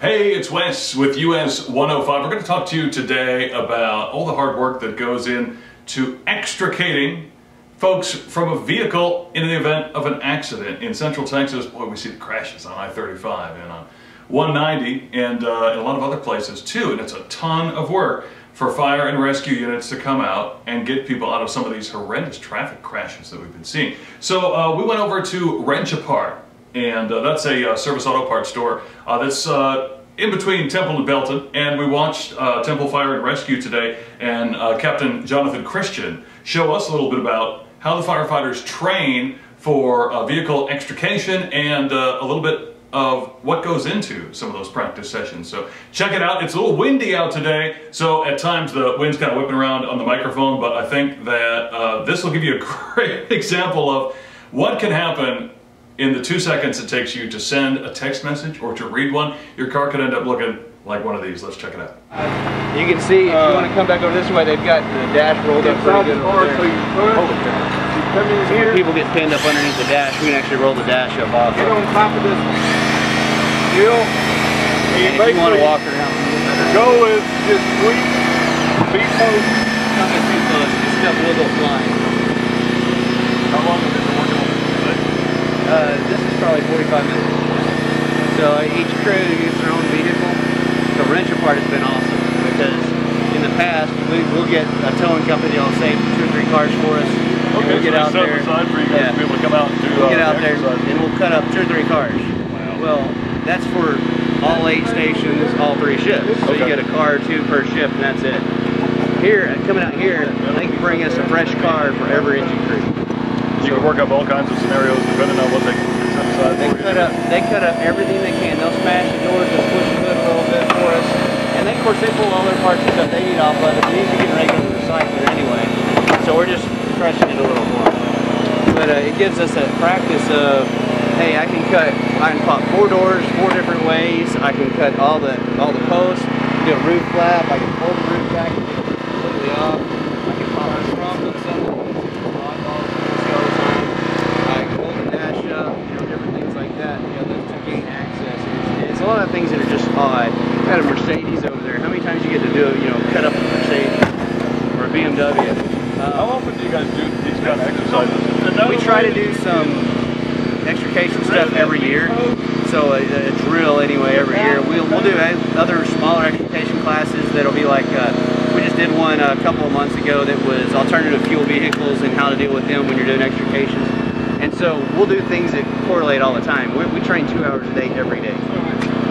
Hey, it's Wes with US 105. We're going to talk to you today about all the hard work that goes into extricating folks from a vehicle in the event of an accident. In Central Texas, boy, we see the crashes on I-35 and on 190 and a lot of other places too, and it's a ton of work for fire and rescue units to come out and get people out of some of these horrendous traffic crashes that we've been seeing. So we went over to Wrench Apart, and that's a service auto parts store that's in between Temple and Belton, and we watched Temple Fire and Rescue today, and Captain Jonathan Christian show us a little bit about how the firefighters train for vehicle extrication and a little bit of what goes into some of those practice sessions. So check it out. It's a little windy out today, so at times the wind's kind of whipping around on the microphone, but I think that this will give you a great example of what can happen in the 2 seconds it takes you to send a text message or to read one. Your car could end up looking like one of these. Let's check it out. You can see, if you want to come back over this way, they've got the dash rolled up pretty good over there. So when people get pinned up underneath the dash, we can actually roll the dash up off. Get on top of this hill, and if you want to walk around, go with just 3 feet close. Not too close, this stuff will go flying. How long have you been working on this? This is probably 45 minutes. So each crew uses their own vehicle. So Wrench Apart has been awesome because in the past we'll get a towing company that'll save 2 or 3 cars for us. Okay, we'll get out there. Aside for you guys to be able to come out and do we'll get out there and we'll cut up 2 or 3 cars. Wow. Well, that's for all 8 stations, all 3 shifts. So you get a car or 2 per shift, and that's it. Here, coming out here, they can bring us a fresh car for every engine crew. You can work up all kinds of scenarios depending on what they can set aside They cut up everything they can. They'll smash the doors, they'll push the hood a little bit for us. And then, of course, they pull all their parts and stuff they need off of it. These are getting regular recycling anyway. So we're just crushing it a little more. But it gives us that practice of, hey, I can pop 4 doors 4 different ways. I can cut all the posts, do a roof flap. I can pull the roof back and get it completely off. I can pop the front of something. A lot of things that are just odd. Got a Mercedes over there. How many times you get to do it, cut up a Mercedes or a BMW? How often do you guys do these kind of exercises? We try to do some extrication stuff every year. So a drill anyway every year. We'll do other smaller extrication classes that'll be like, we just did one a couple of months ago that was alternative fuel vehicles and how to deal with them when you're doing extrications. And so we'll do things that correlate all the time. We train 2 hours a day every day.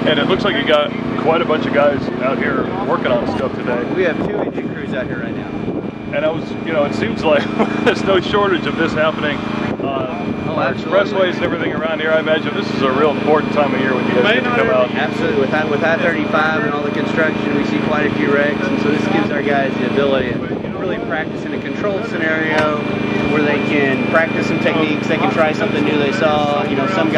And it looks like you got quite a bunch of guys out here working on stuff today. We have 2 engine crews out here right now. And it seems like there's no shortage of this happening on expressways and everything around here. I imagine this is a real important time of year when you guys get to come out. Absolutely. With I-35 and all the construction, we see quite a few wrecks, and so this gives our guys the ability to really practice in a controlled scenario where they can practice some techniques. They can try something new they saw. Some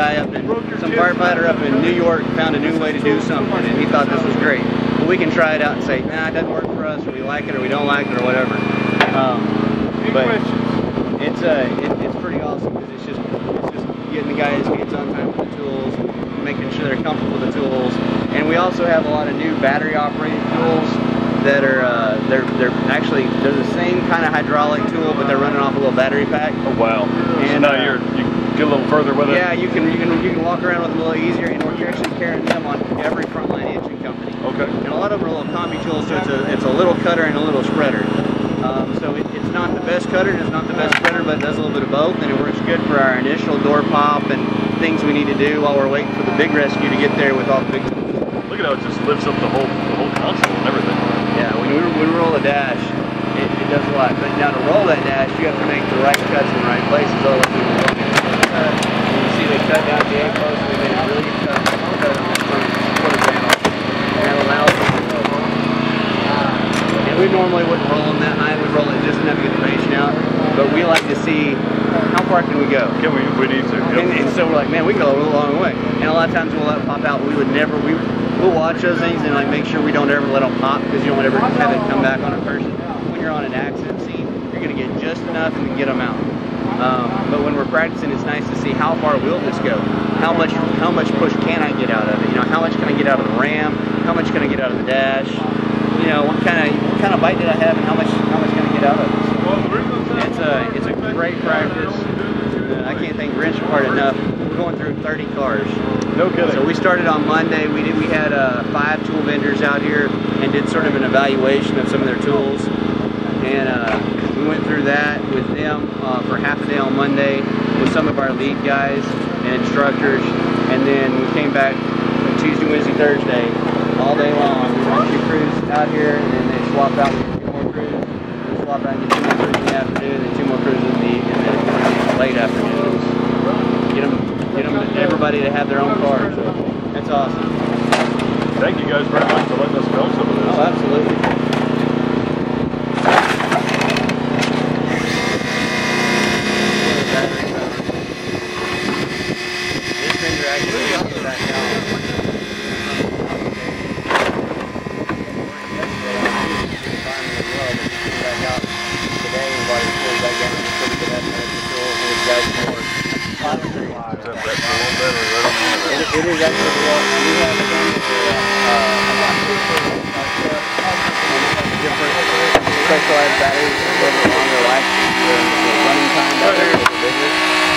firefighter up in New York found a new way to do something, and he thought this was great. But we can try it out and say, nah, it doesn't work for us, or we like it, or we don't like it, or whatever. But it's pretty awesome because it's just getting the guys' hands on time with the tools, making sure they're comfortable with the tools, and we also have a lot of new battery operated tools that are they're the same kind of hydraulic tool, but they're running off a little battery pack. Oh wow! And so now you get a little further with it. Yeah, you can walk around with them a little easier, and we're actually carrying them on every frontline engine company. Okay. And a lot of them are little combi tools, so it's a little cutter and a little spreader. So it's not the best cutter and it's not the best spreader, but it does a little bit of both, and it works good for our initial door pop and things we need to do while we're waiting for the big rescue to get there with all the big tools. Look at how it just lifts up the whole console and everything. Yeah, when we roll the dash, it does a lot. But now to roll that dash, you have to make the right cuts in the right places. Otherwise, we won't get it. You see they cut down the A-post, and they made a really good cut on the quarter panel. And that allows us to go. And we normally wouldn't roll them that high. We'd roll it just enough to get the patient out. But we like to see how far can we go. Can we? We need to. Yep. And so we're like, man, we can go a real long way. And a lot of times we'll let it pop out. We'll watch those things and make sure we don't ever let them pop, because you don't ever have it come back on a person. When you're on an accident scene, you're going to get just enough and get them out. But when we're practicing, it's nice to see how far will this go. How much push can I get out of it? You know, how much can I get out of the ram? How much can I get out of the dash? You know, what kind of bite did I have, and how much can I get out of it? So it's a great practice. I can't thank wrench apart enough. We're going through 30 cars. No kidding. So we started on Monday. We had 5 tool vendors out here and did sort of an evaluation of some of their tools. And we went through that with them for half a day on Monday with some of our lead guys and instructors. And then we came back Tuesday, Wednesday, Thursday, all day long. We run 2 crews out here, and then they swap out and get 2 more crews. We swap out and get 2 more crews in the afternoon, and 2 more crews in the late afternoons. Get them everybody to have their own car. So that's awesome. Thank you guys very much for letting us film some of this. Oh, absolutely. This fender actually is back down. Back out today and brought it back down to pretty good estimate control. And it's guys more. It is actually we have different specialized batteries a little bit longer life. The running time better, a little bigger.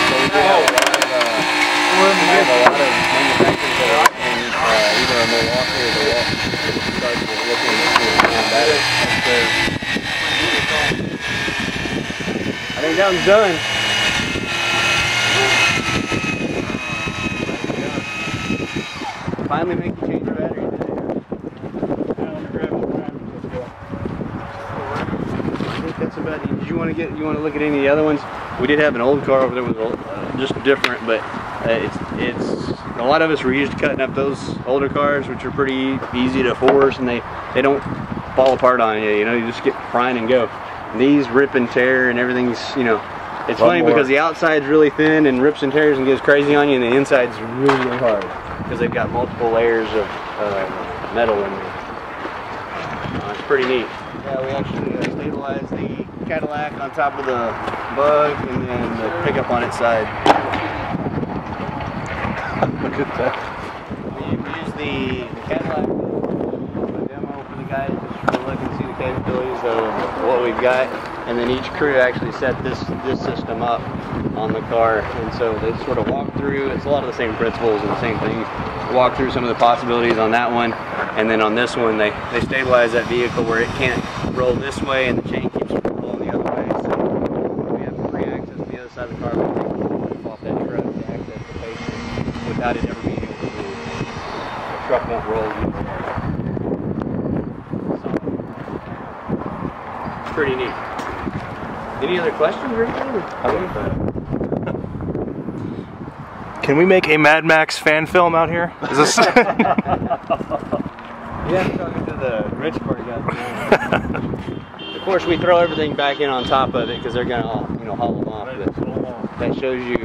So we do have a lot of manufacturers that are in either a Milwaukee or the Walton that start looking into batteries. I think that one's done. Finally make you change your battery today. I think that's about it. Did you want to look at any of the other ones? We did have an old car over there with just different, but it's a lot of us were used to cutting up those older cars, which are pretty easy to force, and they don't fall apart on you. You know, you just get frying and go. And these rip and tear and everything's, you know, it's funny because the outside's really thin and rips and tears and gets crazy on you, and the inside's really hard because they've got multiple layers of metal in there. It's pretty neat. Yeah, we actually stabilized the Cadillac on top of the Bug and then the pickup on its side. Look at that. We used the Cadillac for a demo for the guys just to look and see the capabilities of what we've got. And then each crew actually set this system up on the car, and so they sort of walk through. It's a lot of the same principles and the same things. Walk through some of the possibilities on that one, and then on this one they stabilize that vehicle where it can't roll this way and the chain keeps pulling the other way. So we have free access to the other side of the car. We can take off that truck to access the patient without it ever being able to move. The truck won't roll either. So it's pretty neat. Any other questions or anything? Can we make a Mad Max fan film out here? Is this? Yeah, talking to the rich part guys. Of course, we throw everything back in on top of it because they're gonna all, you know, haul them off. But that shows you